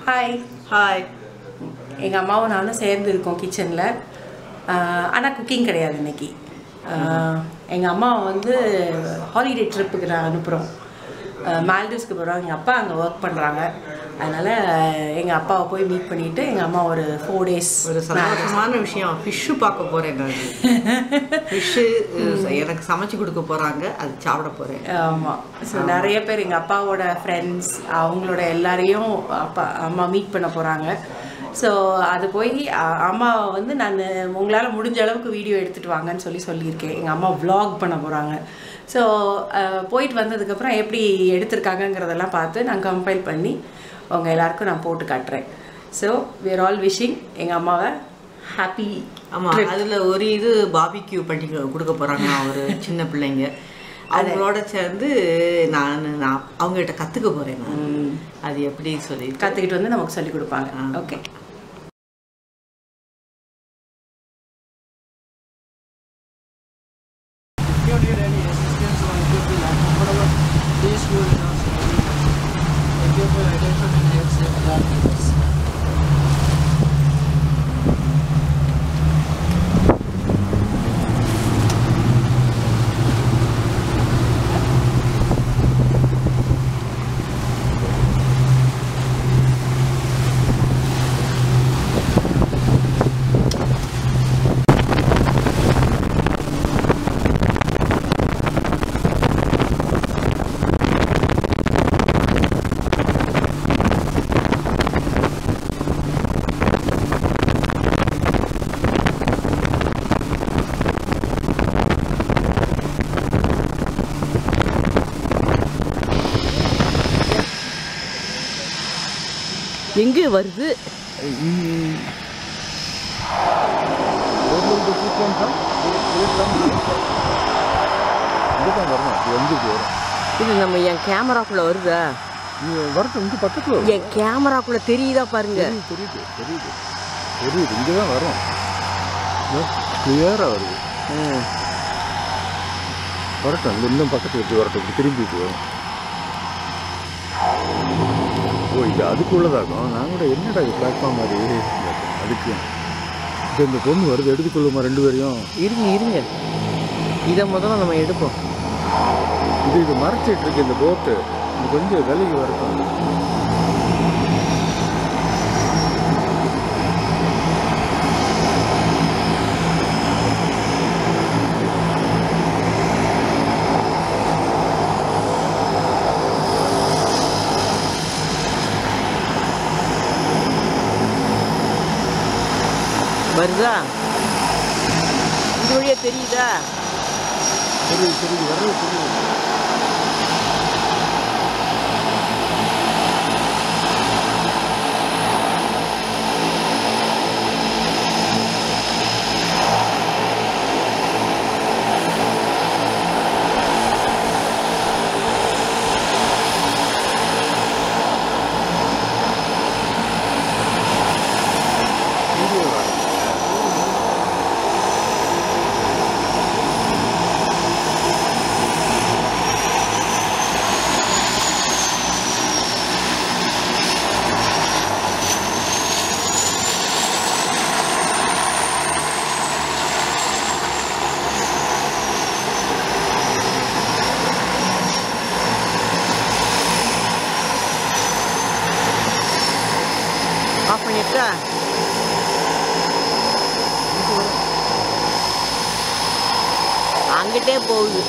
Hi hi. எங்கள் அம்மாவும் நானும் சேர்ந்து இருக்கோம் கிச்சனில். ஆனால் குக்கிங் கிடையாது இன்னைக்கு. எங்கள் அம்மா வந்து ஹாலிடே ட்ரிப்புக்கு நான் அனுப்புகிறோம். மால்டீவ்ஸ்க்கு போகிறோம். எங்கள் அப்பா அங்கே ஒர்க் பண்ணுறாங்க. அதனால் எங்கள் அப்பாவை போய் மீட் பண்ணிவிட்டு எங்கள் அம்மா ஒரு 4 days ஒரு சந்தோஷமான விஷயம், ஃபிஷ்ஷு பார்க்க போகிறேன். நான் ஃபிஷ்ஷு எனக்கு சமைச்சு கொடுக்க போகிறாங்க, அது சாப்பிட போகிறேன். ஆமாம். ஸோ நிறைய பேர் எங்கள் அப்பாவோட ஃப்ரெண்ட்ஸ் அவங்களோட எல்லாரையும் அம்மா மீட் பண்ண போகிறாங்க. ஸோ அது போய் அம்மாவை வந்து நான் உங்களால் முடிஞ்ச அளவுக்கு வீடியோ எடுத்துகிட்டு வாங்கன்னு சொல்லியிருக்கேன். எங்கள் அம்மா vlog பண்ண போகிறாங்க. ஸோ போயிட்டு வந்ததுக்கப்புறம் எப்படி எடுத்திருக்காங்கங்கிறதெல்லாம் பார்த்து நான் கம்பைல் பண்ணி அவங்க எல்லாருக்கும் நான் போட்டு காட்டுறேன். So we are all wishing எங்கள் அம்மாவை ஹாப்பி. ஆமாம், அதில் ஒரு இது பாபிக்யூ பண்ணி கொடுக்க போகிறாங்க ஒரு சின்ன பிள்ளைங்க. அவங்களோட சேர்ந்து நான் அவங்ககிட்ட கற்றுக்க போகிறேன். நான் அது எப்படி சொல்லி கற்றுக்கிட்டு வந்து நமக்கு சொல்லிக் கொடுப்பாங்க. Okay. If you need any assistance or if you feel uncomfortable, please do it now. Thank you for your attention and have safe travels. எங்கே வருது? இது நம்ம என் கேமராக்குள்ள வருதா? வரட்டும், இங்கே பக்கத்தில் என் கேமராக்குள்ள தெரியுதா பாருங்க. தெரியுது தெரியுது தெரியுது, இங்கே தான் வரும், கிளியராக வருது. வரட்டும், இங்கே இன்னும் பக்கத்தில் எப்படி வரட்டும், இப்படி திரும்பிட்டு வரும். ஓ, இது அதுக்குள்ளதாகும். நான் கூட என்னடா இது பிளாட்ஃபார்ம் மாதிரி அதுக்கு இப்போ இந்த பொண்ணு வருது, எடுத்துக்கொள்ளுமா 2 பேரையும்? இருங்க, இதை முதல்ல நம்ம எடுப்போம். இது மறைச்சிட்டு இருக்கு இந்த போட்டு, இது கொஞ்சம் விலகி வரட்டும். வருதா? இந்த வழியா தெரியுதா? தெரியுது வர்றது தெரியுது. ஆஃப் பண்ணிட்டா? அங்கிட்டே போகுது.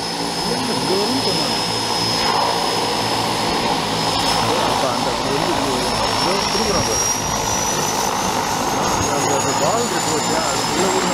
பால் இருக்கு, அது உள்ள கூட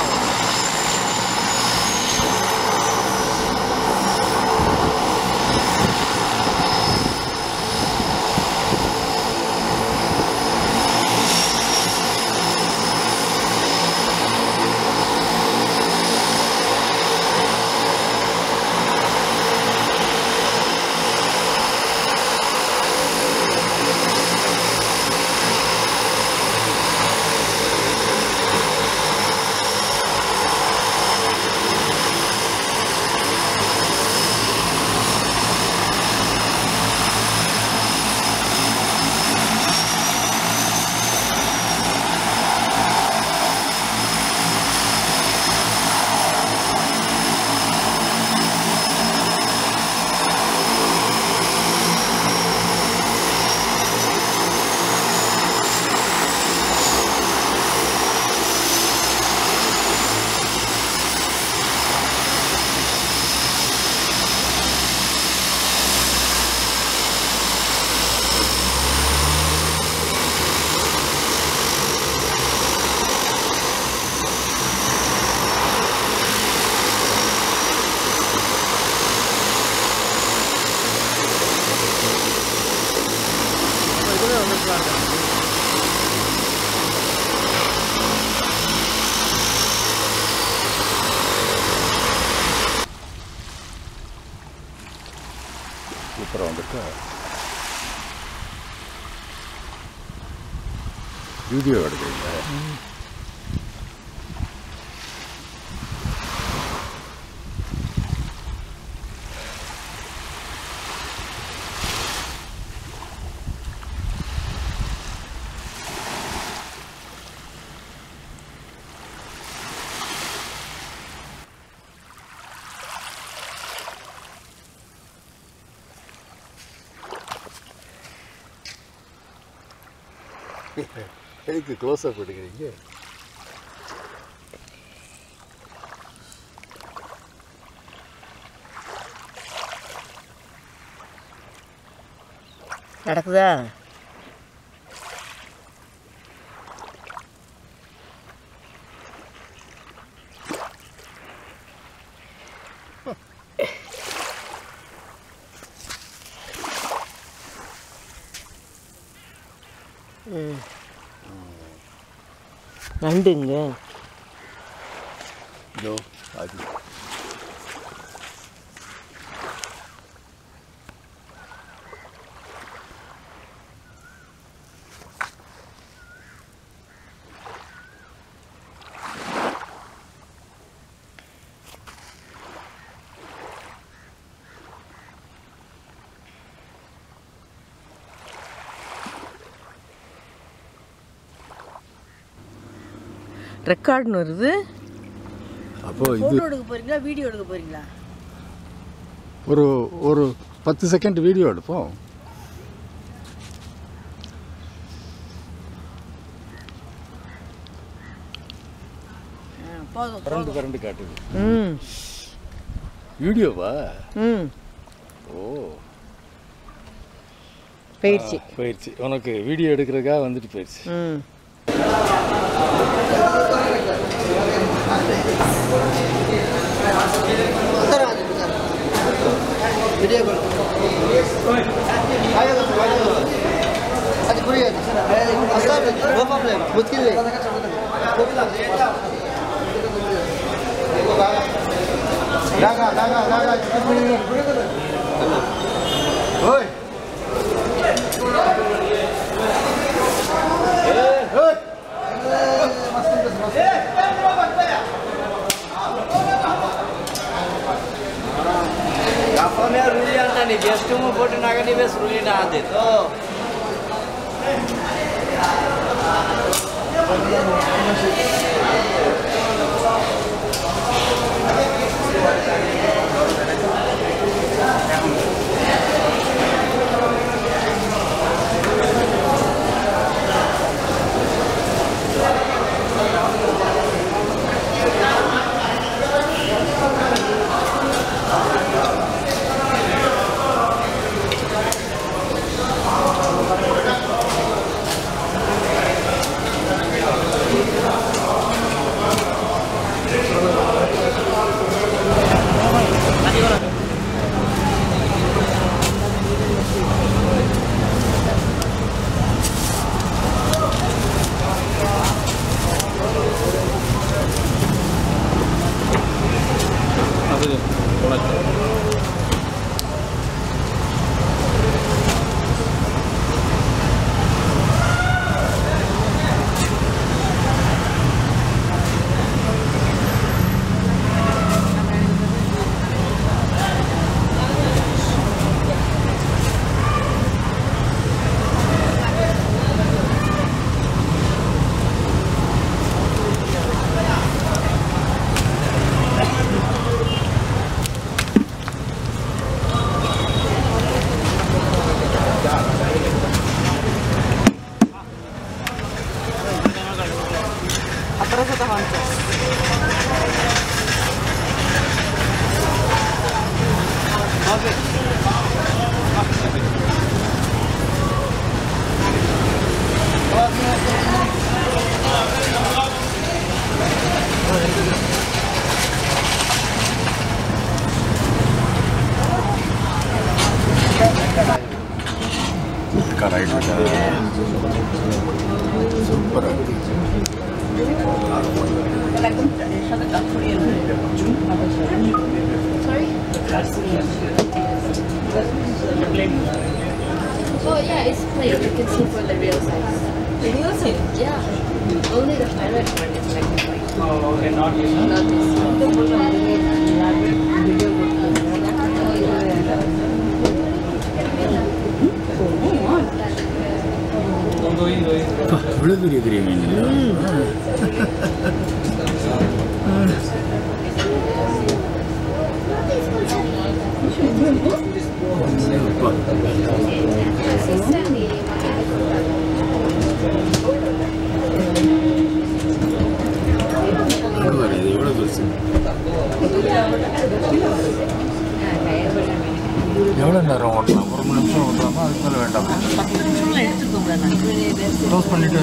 சூப்பராக வந்துட்டு வீடியோ எடுக்கிறீங்க. எதுக்கு க்ளோஸ்அப் எடுக்கிறீங்க? நடக்குதா? நண்டுங்க இதோ அது ரெக்கார்டுன்னு வருது. அப்போ இது ஃபோட்டோ எடுக்க போகிறீங்களா, வீடியோ எடுக்க போகிறீங்களா? ஒரு 10 செகண்ட் வீடியோ எடுப்போம். போதும். கரண்ட் காட்டுது. ம் வீடியோவா? ம் ஓ போயிடுச்சு. உனக்கு வீடியோ எடுக்கிறதுக்காக வந்துட்டு போயிடுச்சு. ம் गेस्ट में फोटो ना करनी बस रुली ना आते तो சூப்பராக இருக்குது. Oh yeah, it's plain. You can see for the real size. The real size? Yeah. Only the pirate one is like this. Oh, okay, not this one. Not this இவ்வளோ பெரிய பெரிய மீன் இது எவ்வளோ பெருசு. எவ்வளோ நேரம் ஓட்டலாம்? 1 நிமிஷம் ஓட்டலாமா? அதுக்கு மேலே வேண்டாமா? 10 நிமிஷம்லாம் எடுத்துக்கோம்ல. நாங்கள் க்ளோஸ் பண்ணிட்டு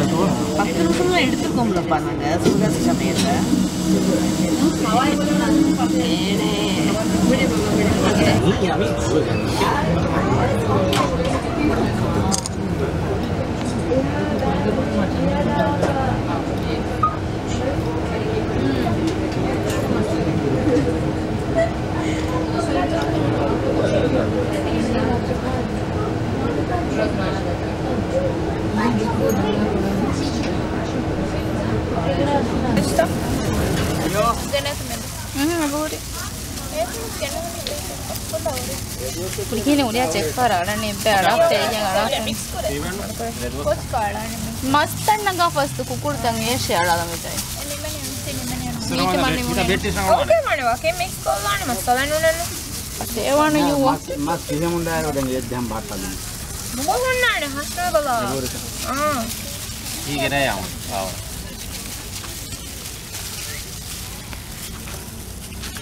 10 நிமிஷம்லாம் எடுத்துக்கோம்லப்பா. நாங்கள் சிவகாசி சமையலில் Begini udah cek karena nih berak tehnya karena mustard naga first kukur tangi share lah mitai. Oke mana wah kayak mix kolan masalah nunan. Sewana yuwa. Mas kisah munda ada yang lihat jam batal. Bukan nana hasra bala. Ini kena yang.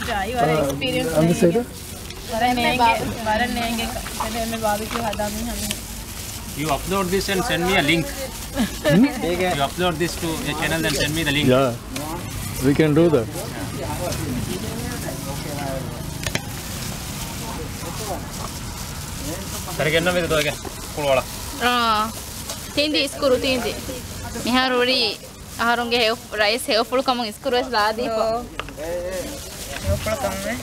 Jai वाला experience அந்த side वरनेंगे कहते हैं barbecue हदा में हमें. You upload this and send me a link. You upload this to a channel and send me the link. Yeah, we can do that. Tadi kena itu aja, keluar. Tindi iskuru tindi. Miharuri aharunge rice heo full kamu iskuru es ladi po. Heo full kamu eh.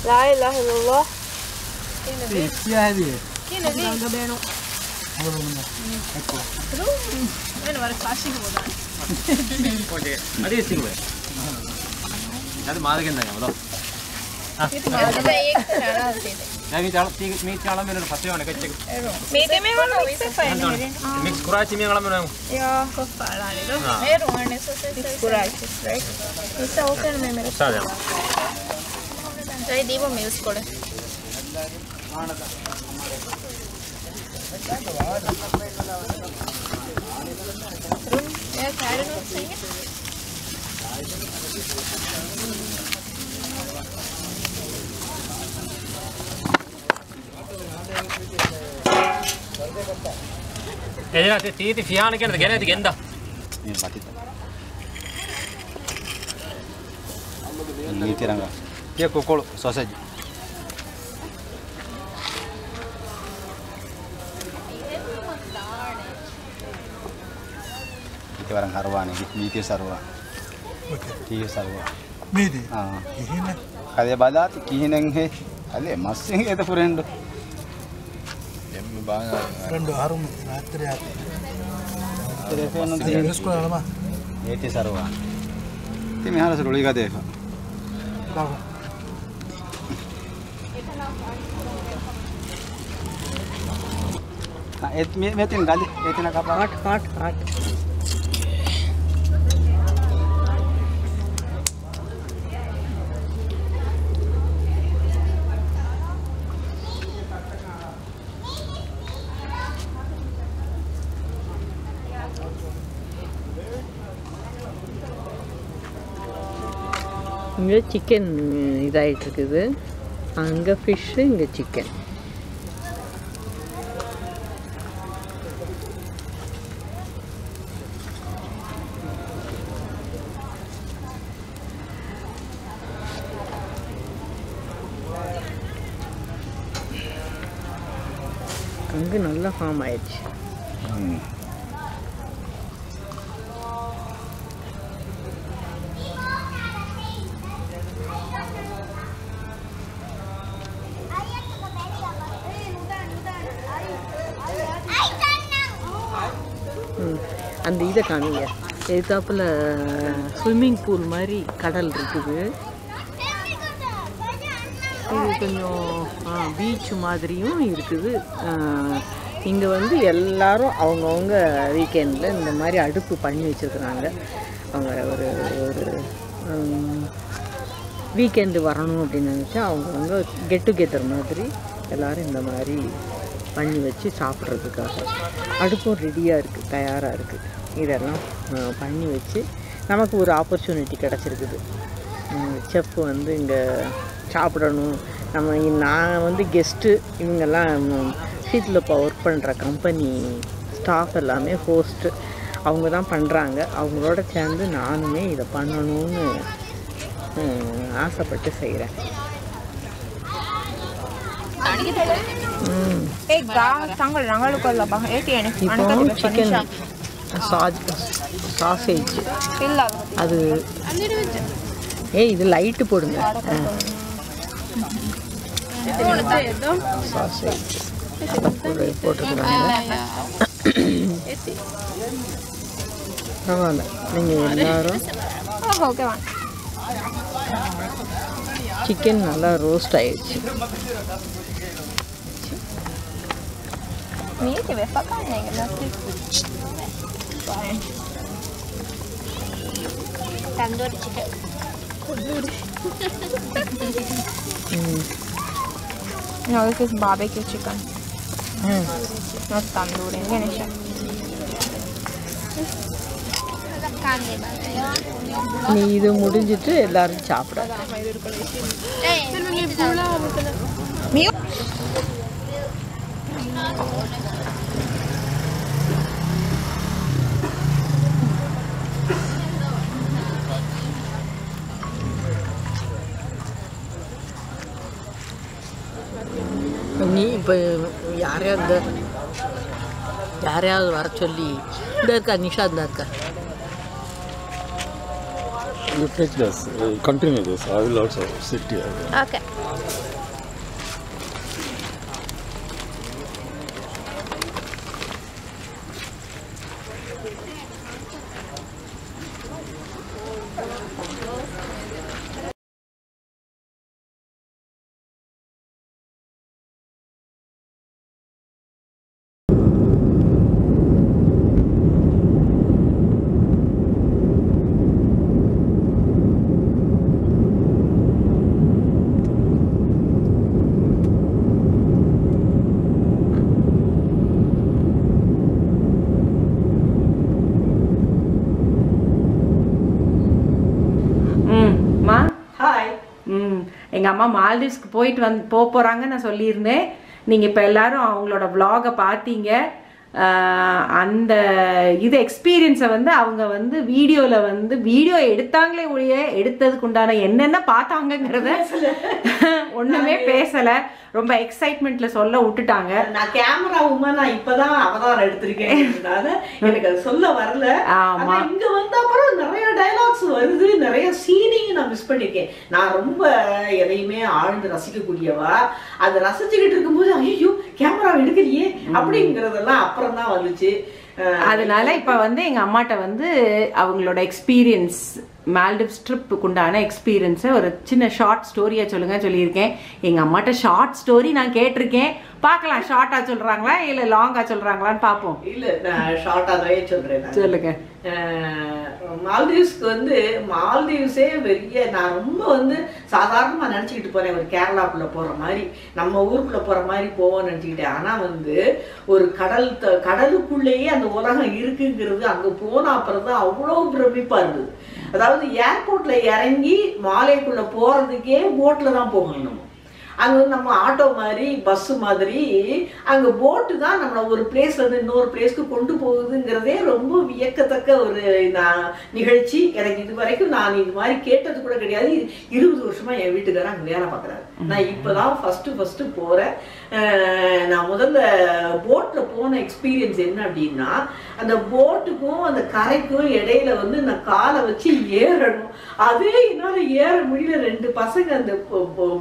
La ilaha illallah. Siapa dia? Kini ni. Enggak beno. Terus, ini baru kasih kemudian. Oke, ada sih gue. Nanti malah kena ya, betul. Itu malah kita ikhlas sih. Nah, mi cala mana pasti orang kecil. Media में वाला mix है finally. Mix kuraci mi ngalam mana? या कोफाला ले लो. मैं रोहन से mix kuraci, right? इससे okay ना मेरे. Saja. Try दीपो mix कोड़े. ये खाने में सही है. Jadi nanti titi fian kan, gini nanti genda. Ini pakai. Ini tirangga. Dia kokol sausage. Itu orang harwa nih, miti sarwa. Oke. Sarwa. Miti. Kihina. Kaya balat kihineng he. Ale masing itu friend. రెండు ఆరు రాత్రి తెలుసుకోవాలమ్మా ఏంటి సర్వా తిని హార సుడిగా దేఫ metin gali etina kapa hot. இங்கே chicken இதாகிட்டு இருக்குது. அங்கே fish, இங்கே chicken. அங்கே நல்லா ஃபார்ம் ஆயிடுச்சு. அந்த இதை காமிங்க, எதிர்த்தாப்புல ஸ்விம்மிங் பூல் மாதிரி கடல் இருக்குது. இது கொஞ்சம் பீச் மாதிரியும் இருக்குது. இங்கே வந்து எல்லாரும் அவங்கவுங்க வீக்கெண்டில் இந்த மாதிரி அடுப்பு பண்ணி வச்சுருக்குறாங்க. அவங்க ஒரு ஒரு வீக்கெண்டு வரணும் அப்படின்னு நினச்சா அவங்கவுங்க கெட் டுகெதர் மாதிரி எல்லோரும் இந்த மாதிரி பண்ணி வச்சு சாப்பிட்றதுக்காக அடுப்பும் ரெடியாக இருக்குது, தயாராக இருக்குது. இதெல்லாம் பண்ணி வச்சு நமக்கு ஒரு ஆப்பர்ச்சுனிட்டி கிடச்சிருக்குது. செஃப் வந்து இங்கே சாப்பிடணும். நான் வந்து கெஸ்ட்டு, இவங்கெல்லாம் ஷீட்டில் இப்போ ஒர்க் பண்ணுற கம்பெனி ஸ்டாஃப் எல்லாமே ஹோஸ்ட்டு, அவங்க தான் பண்ணுறாங்க. அவங்களோட சேர்ந்து நானுமே இதை பண்ணணும்னு ஆசைப்பட்டு செய்கிறேன். இப்போ சிக்கன் சாசேஜ் அது இது லைட்டு போடுங்க. சாசேஜ் போட்டுருக்குறாங்க. பரவாயில்ல, நீங்கள் எல்லாரும் சிக்கன் நல்லா ரோஸ்ட் ஆயிடுச்சு. Tandoori chicken. No, this is barbecue chicken. Not tandoori. Ganesha. நீ இது முடிஞ்சிட்டு எல்லாரும் சாப்பிட. நீ இப்போ யாரையாவது வர சொல்லி இந்த இருக்கா நிஷா இந்த இருக்கா. You take this, continue this. I will also sit here. Okay. எங்கள் அம்மா மால்தீவ்ஸ்க்கு போயிட்டு போகிறாங்கன்னு நான் சொல்லியிருந்தேன். நீங்கள் இப்போ எல்லாரும் அவங்களோட vlog-ஐ பார்த்தீங்க. அந்த இது எக்ஸ்பீரியன்ஸை வந்து அவங்க வந்து வீடியோ எடுத்தாங்களே ஒழிய எடுத்ததுக்கு உண்டான என்னென்ன பார்த்தாங்கங்கிறத ஒன்றுமே பேசலை. ரொம்ப எக்ஸைட்மெண்ட்டில் சொல்ல விட்டுட்டாங்க. நான் கேமரா நான் இப்போதான் அவதாரம் எடுத்திருக்கேன், எனக்கு அது சொல்ல வரல. ஆமாம், இங்கே வந்த அப்புறம் நிறைய டைலாக்ஸ் வருது, நிறைய சீனிங் நான் மிஸ் பண்ணியிருக்கேன். நான் ரொம்ப எதையுமே ஆழ்ந்து ரசிக்கக்கூடியவா. அதை ரசிச்சுக்கிட்டு இருக்கும்போது ஐயோ கேமரா எடுக்கலையே அப்படிங்கிறதெல்லாம் அப்புறம் தான் வந்துச்சு. அதனால இப்போ வந்து எங்கள் அம்மாட்ட வந்து அவங்களோட எக்ஸ்பீரியன்ஸ், மால்டிவ்ஸ் ட்ரிப்புக்கு உண்டான எக்ஸ்பீரியன்ஸை ஒரு சின்ன ஷார்ட் ஸ்டோரியாக சொல்லியிருக்கேன். எங்கள் அம்மாட்ட ஷார்ட் ஸ்டோரி நான் கேட்டிருக்கேன். பார்க்கலாம் ஷார்ட்டாக சொல்கிறாங்களா இல்லை லாங்காக சொல்கிறாங்களான்னு பார்ப்போம். இல்லை, நான் ஷார்ட்டாகவே சொல்கிறேன். சொல்லுங்க. மால்தீவ்ஸ்க்கு வந்து மால்தீவ்ஸே பெரிய, நான் ரொம்ப வந்து சாதாரணமாக நினச்சிக்கிட்டு போகிறேன். ஒரு கேரளாக்குள்ளே போகிற மாதிரி, நம்ம ஊருக்குள்ளே போகிற மாதிரி போவோம்னு நினச்சிக்கிட்டேன். ஆனால் வந்து ஒரு கடலுக்குள்ளேயே அந்த உலகம் இருக்குங்கிறது அங்கே போன அப்புறம் தான் அவ்வளோ பிரமிப்பாக இருந்தது. அதாவது ஏர்போர்ட்டில் இறங்கி மாலைக்குள்ளே போகிறதுக்கே போட்டில் தான் போகணும் நம்ம. அங்கே வந்து நம்ம ஆட்டோ மாதிரி பஸ்ஸு மாதிரி அங்கே போட்டு தான் நம்மளை ஒரு பிளேஸ்லேருந்து இன்னொரு பிளேஸ்க்கு கொண்டு போகுதுங்கிறதே ரொம்ப வியக்கத்தக்க ஒரு நிகழ்ச்சி. எனக்கு இது வரைக்கும் நான் இது மாதிரி கேட்டது கூட கிடையாது. 20 வருஷமா என் வீட்டுக்காரர் அங்கே வேலை பார்க்குறாரு. நான் இப்போ தான் ஃபஸ்ட்டு போகிறேன். நான் முதல்ல போட்டில் போன எக்ஸ்பீரியன்ஸ் என்ன அப்படின்னா, அந்த போட்டுக்கும் அந்த கரைக்கும் இடையில வந்து நான் காலை வச்சு ஏறணும். அதே என்னால் ஏற முடியல. 2 பசங்க அந்த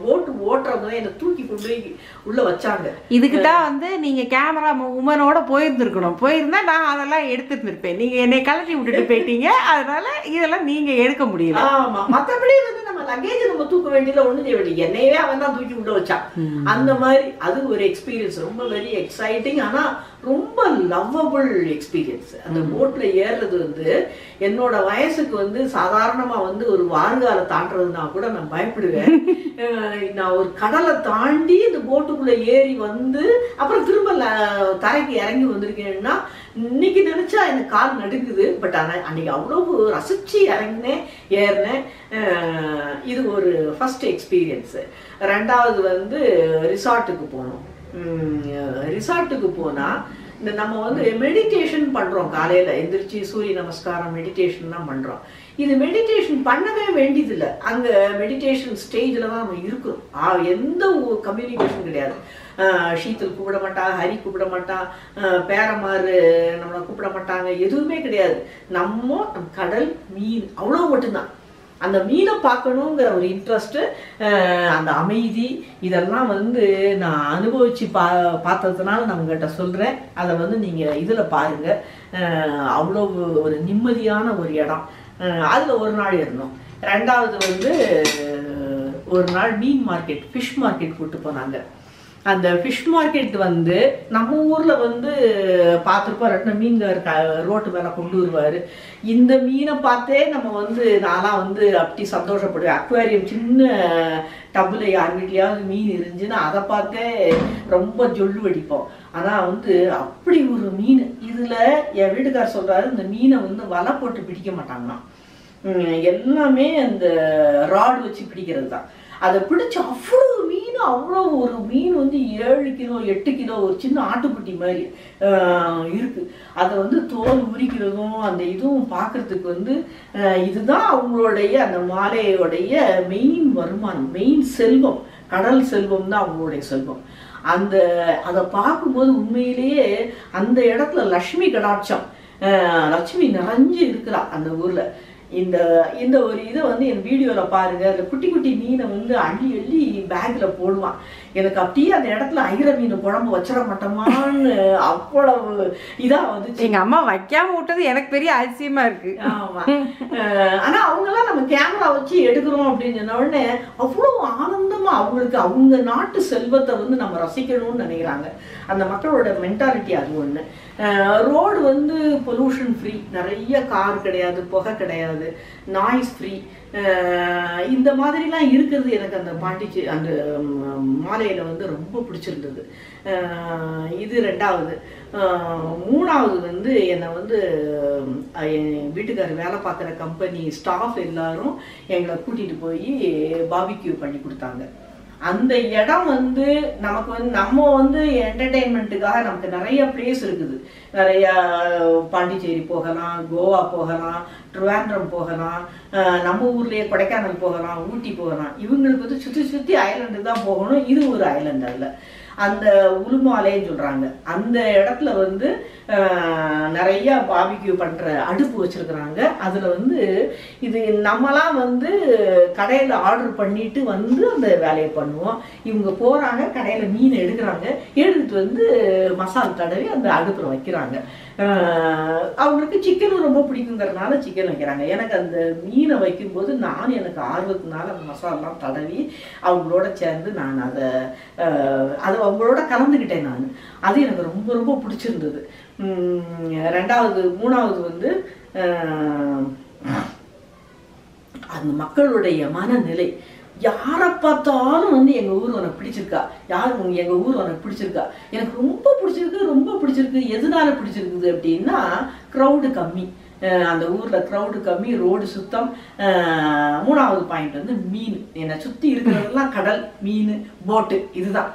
போட்டு ஓட்டுறவங்க என்னை தூக்கி கொண்டு போய் உள்ள வச்சாங்க. இதுக்கு தான் வந்து நீங்க கேமரா உமனோட போயிருந்துருக்கணும். போயிருந்தா நான் அதெல்லாம் எடுத்துட்டு இருப்பேன். நீங்க என்னை கலட்டி விட்டுட்டு போயிட்டீங்க. அதனால இதெல்லாம் நீங்க எடுக்க முடியல. ஆமா, மற்றபடி வந்து நம்ம லக்கேஜ் நம்ம தூக்க வேண்டியதுல ஒண்ணு செய்ய வேண்டிய, என்னையவே அவன் தான் தூக்கி விட வச்சான். அந்த மாதிரி அது ஒரு எக்ஸ்பீரியன்ஸ், ரொம்ப வெரி எக்ஸைட்டிங். ஆனா ரொம்ப லவ்வபிள் எக்ஸ்பீரியன்ஸ். அந்த போட்ல ஏறுறது வந்து என்னோட வயசுக்கு வந்து சாதாரணமா வந்து ஒரு வார்கால தாண்டுறதுனா கூட நான் பயப்படுவேன். நான் ஒரு கடலை தாண்டி இந்த போட்டுக்குள்ள ஏறி வந்து அப்புறம் திரும்ப தரைக்கு இறங்கி வந்திருக்கேன்னா இன்னைக்கு நினைச்சா எனக்கு கால் நடுக்குது. பட் ஆனால் அன்னைக்கு அவ்வளவு ரசிச்சு இறங்கினேன், ஏறினேன். இது ஒரு ஃபர்ஸ்ட் எக்ஸ்பீரியன்ஸு. ரெண்டாவது வந்து ரிசார்ட்டுக்கு போனோம். ரிசார்ட்டுக்கு போனால் இந்த நம்ம வந்து மெடிடேஷன் பண்ணுறோம். காலையில் எந்திரிச்சு சூரிய நமஸ்காரம் மெடிடேஷன் தான் பண்ணுறோம். இது மெடிடேஷன் பண்ணவே வேண்டியதில்லை. அங்கே மெடிடேஷன் ஸ்டேஜில் தான் நம்ம இருக்கிறோம். எந்த கம்யூனிகேஷன் கிடையாது. ஷீத்தல் கூப்பிட மாட்டாங்க, ஹரி கூப்பிட மாட்டான், பேரமாறு நம்மளை கூப்பிட மாட்டாங்க, எதுவுமே கிடையாது. நம்ம கடல், மீன் அவ்வளோ மட்டும்தான். அந்த மீனை பார்க்கணுங்கிற ஒரு இன்ட்ரெஸ்ட்டு, அந்த அமைதி, இதெல்லாம் வந்து நான் அனுபவித்து பார்த்ததுனால நான் உங்கள்கிட்ட சொல்கிறேன். அதை வந்து நீங்கள் இதில் பாருங்கள். அவ்வளோ ஒரு நிம்மதியான ஒரு இடம். அதில் ஒரு நாள் இருந்தோம். ரெண்டாவது வந்து ஒரு நாள் மீன் மார்க்கெட், ஃபிஷ் மார்க்கெட் கூப்பிட்டு போனாங்க. அந்த ஃபிஷ் மார்க்கெட் வந்து நம்ம ஊரில் வந்து பார்த்துருப்போம். ரெண்டு மீன்கார் ரோட்டு மேலே கொண்டு வருவார். இந்த மீனை பார்த்தே நம்ம வந்து நான்லாம் வந்து அப்படி சந்தோஷப்படுவேன். அக்வேரியம் சின்ன டப்பில் யார் வீட்லையாவது மீன் இருந்துச்சுன்னா அதை பார்த்தே ரொம்ப ஜொல்லு வடிப்போம். ஆனால் வந்து அப்படி ஒரு மீன். இதில் என் வீட்டுக்கார் சொல்கிறாரு, இந்த மீனை வந்து வலை போட்டு பிடிக்க மாட்டாங்களாம். எல்லாமே அந்த ராடு வச்சு பிடிக்கிறது தான். அதை பிடிச்சி அவ்வளோ மீன், அவ்வளோ ஒரு மீன் வந்து 7 கிலோ 8 கிலோ ஒரு சின்ன ஆட்டுக்குட்டி மாதிரி இருக்குது. அதை வந்து தோல் உரிக்கிறதும் அந்த இதுவும் பார்க்குறதுக்கு வந்து இதுதான் அவங்களுடைய அந்த மாலையோடைய மெயின் வருமானம், மெயின் செல்வம். கடல் செல்வம் தான் அவங்களுடைய செல்வம். அதை பார்க்கும்போது உண்மையிலேயே அந்த இடத்துல லக்ஷ்மி கடாட்சம், லட்சுமி நிறைஞ்சு இருக்கிறா அந்த ஊரில். இந்த ஒரு இதை வந்து என் வீடியோவில் பாருங்கள். அந்த குட்டி குட்டி மீனை வந்து அள்ளி அள்ளி பேக்கில் போடுவான். எனக்கு அப்படியே அந்த இடத்துல ஐர மீன் குழம்பு வச்சிட மாட்டோமான்னு அவ்வளவு இதாக வந்து எங்கள் அம்மா வைக்காம விட்டது எனக்கு பெரிய அதிசயமாக இருக்குது. ஆமாம். ஆனால் அவங்கெல்லாம் நம்ம கேமரா வச்சு எடுக்கிறோம் அப்படின்னு சொன்ன உடனே அவ்வளோ ஆனந்தமாக அவங்களுக்கு அவங்க நாட்டு செல்வத்தை வந்து நம்ம ரசிக்கணும்னு நினைக்கிறாங்க. அந்த மக்களோட மென்டாலிட்டி அது ஒன்று. ரோடு வந்து பொல்யூஷன் ஃப்ரீ, நிறைய கார் கிடையாது, புகை கிடையாது, நாய்ஸ் ஃப்ரீ. இந்த மாதிரிலாம் இருக்கிறது எனக்கு அந்த அந்த மாலையில் வந்து ரொம்ப பிடிச்சிருந்தது. இது ரெண்டாவது. மூணாவது வந்து என்னை வந்து என் வீட்டுக்காரர் வேலை பார்க்குற கம்பெனி ஸ்டாஃப் எல்லாரும் எங்களை கூட்டிகிட்டு போய் பாபிக்யூ பண்ணி கொடுத்தாங்க. அந்த இடம் வந்து நமக்கு வந்து நம்ம வந்து என்டர்டெயின்மெண்ட்டுக்காக நமக்கு நிறைய பிளேஸ் இருக்குது. நிறையா பாண்டிச்சேரி போகலாம், கோவா போகலாம், ட்ரிவாண்ட்ரம் போகலாம், நம்ம ஊர்லேயே கொடைக்கானல் போகலாம், ஊட்டி போகலாம். இவங்களுக்கு வந்து சுற்றி சுற்றி ஐலண்டு தான் போகணும். இது ஒரு ஐலண்ட் அல்ல. அந்த உலுமாலேன்னு சொல்கிறாங்க. அந்த இடத்துல வந்து நிறையா பாபிக்யூ பண்ணுற அடுப்பு வச்சுருக்குறாங்க. அதில் வந்து இது நம்மலாம் வந்து கடையில் ஆர்டர் பண்ணிட்டு வந்து அந்த வேலையை பண்ணுவோம். இவங்க போகிறாங்க, கடையில் மீனை எடுக்கிறாங்க, எடுத்துட்டு வந்து மசால் தடவி அந்த அடுப்பில் வைக்கிறாங்க. அவங்களுக்கு சிக்கனும் ரொம்ப பிடிக்குங்கிறதுனால சிக்கன் வைக்கிறாங்க. எனக்கு அந்த மீனை வைக்கும்போது எனக்கு ஆர்வத்தினால அந்த மசாலாம் தடவி அவங்களோட சேர்ந்து நான் அதை அவங்களோட கலந்துக்கிட்டேன். அது எனக்கு ரொம்ப ரொம்ப பிடிச்சிருந்தது. மூணாவது வந்து அந்த மக்களுடைய மனநிலை. யாரை பார்த்தாலும் வந்து எங்கள் ஊர் உனக்கு பிடிச்சிருக்கா, எங்கள் ஊர் உனக்கு பிடிச்சிருக்கா, எனக்கு ரொம்ப பிடிச்சிருக்கு, ரொம்ப பிடிச்சிருக்கு. எதனால பிடிச்சிருக்குது அப்படின்னா க்ரௌடு கம்மி. அந்த ஊரில் க்ரௌடு கம்மி, ரோடு சுத்தம். 3வது பாயிண்ட் வந்து மீன். என்னை சுற்றி இருக்கிறதெல்லாம் கடல், மீன், போட்டு, இதுதான்.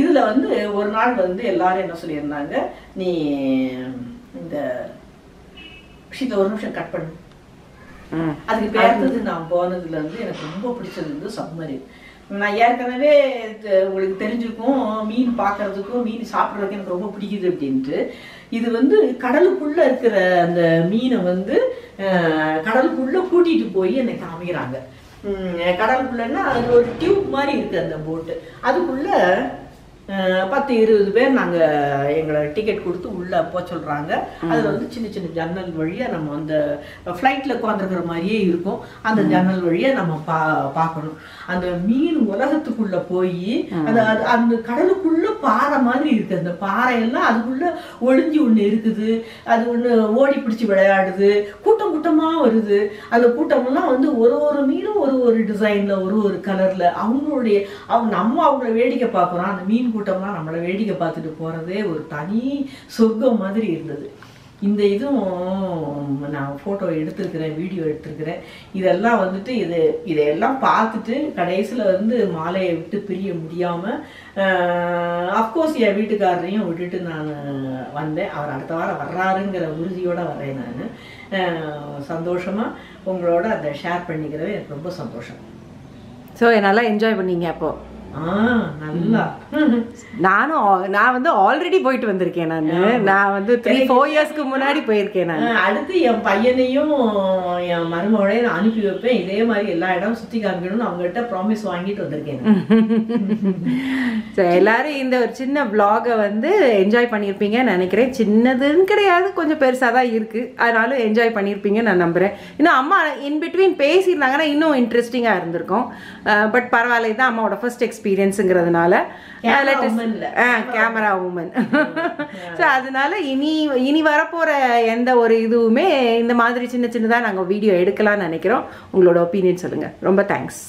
இதில் வந்து ஒரு நாள் வந்து எல்லாரும் என்ன சொல்லியிருந்தாங்க, நீ இந்த விஷயத்தை ஒரு நிமிஷம் கட் பண்ணு. அதுக்கு பேர்த்தது நான் போனதுல இருந்து எனக்கு ரொம்ப பிடிச்சது வந்து சப்மரீன். நான் ஏற்கனவே உங்களுக்கு தெரிஞ்சிருக்கும், மீன் பார்க்கறதுக்கும் மீன் சாப்பிட்றதுக்கும் எனக்கு ரொம்ப பிடிக்குது அப்படின்ட்டு. இது வந்து கடலுக்குள்ள இருக்கிற அந்த மீனை வந்து கடலுக்குள்ள கூட்டிட்டு போய் எனக்கு காமிக்கிறாங்க. கடலுக்குள்ளன்னா அது ஒரு டியூப் மாதிரி இருக்கு அந்த போட்டு. அதுக்குள்ள 10-20 பேர் நாங்கள் எங்களை டிக்கெட் கொடுத்து உள்ளே போக சொல்கிறாங்க. அதில் வந்து சின்ன சின்ன ஜன்னல் வழியாக நம்ம அந்த ஃப்ளைட்டில் உட்காந்துருக்கிற மாதிரியே இருக்கும். அந்த ஜன்னல் வழியாக நம்ம பார்க்கணும். அந்த மீன் உலகத்துக்குள்ளே போய் அந்த கடலுக்குள்ளே பாறை மாதிரி இருக்குது. அந்த பாறையெல்லாம் அதுக்குள்ளே ஒளிஞ்சி ஒன்று இருக்குது. அது ஒன்று ஓடி பிடிச்சி விளையாடுது. கூட்டம் கூட்டமாக வருது. அந்த கூட்டமெல்லாம் வந்து ஒரு மீனும் ஒரு டிசைனில், ஒரு கலரில் அவங்கள வேடிக்கை பார்க்குறோம். அந்த மீன் கூட்டம்லாம் நம்மளை வேடிக்கை பார்த்துட்டு போகிறதே ஒரு தனி சொர்க்கம் மாதிரி இருந்தது. இந்த இதுவும் நான் ஃபோட்டோ எடுத்துருக்கிறேன், வீடியோ எடுத்துருக்கிறேன். இதெல்லாம் வந்துட்டு இதையெல்லாம் பார்த்துட்டு கடைசியில் வந்து மாலையை விட்டு பிரிய முடியாமல் அஃப்கோர்ஸ் என் வீட்டுக்காரரையும் விட்டுட்டு நான் வந்தேன். அவர் அடுத்த வாரம் வர்றாருங்கிற உறுதியோடு வர்றேன். நான் சந்தோஷமாக உங்களோட அதை ஷேர் பண்ணிக்கிறவே எனக்கு ரொம்ப சந்தோஷம். ஸோ நல்லா என்ஜாய் பண்ணீங்க அப்போது? நல்லா. நான் வந்து ஆல்ரெடி போயிட்டு வந்திருக்கேன். நான் வந்து 3-4 இயர்ஸ்க்கு முன்னாடி போயிருக்கேன். நான் அடுத்து என் பையனையும் என் மருமகளையும் நான் அனுப்பி வைப்பேன். இதே மாதிரி எல்லா இடமும் சுற்றி காமிக்கணும்னு அவங்ககிட்ட ப்ராமிஸ் வாங்கிட்டு வந்திருக்கேன். ஸோ எல்லாரும் இந்த ஒரு சின்ன vlog-ஐ வந்து என்ஜாய் பண்ணியிருப்பீங்கன்னு நினைக்கிறேன். சின்னதுன்னு கிடையாது, கொஞ்சம் பெருசாக தான் இருக்குது. அதனால என்ஜாய் பண்ணியிருப்பீங்கன்னு நான் நம்புகிறேன். இன்னும் அம்மா இன்பிட்வீன் பேசியிருந்தாங்கன்னா இன்னும் இன்ட்ரெஸ்டிங்காக இருந்திருக்கும். பட் பரவாயில்ல, தான் அம்மாவோட ஃபர்ஸ்ட் எக்ஸ்பீரியன்ஸுங்கிறதுனால கேமரா உமன். ஸோ அதனால இனி வரப்போகிற எந்த ஒரு இதுவுமே இந்த மாதிரி சின்னதாக நாங்கள் வீடியோ எடுக்கலாம்னு நினைக்கிறோம். உங்களோட ஒப்பீனியன் சொல்லுங்கள். ரொம்ப தேங்க்ஸ்.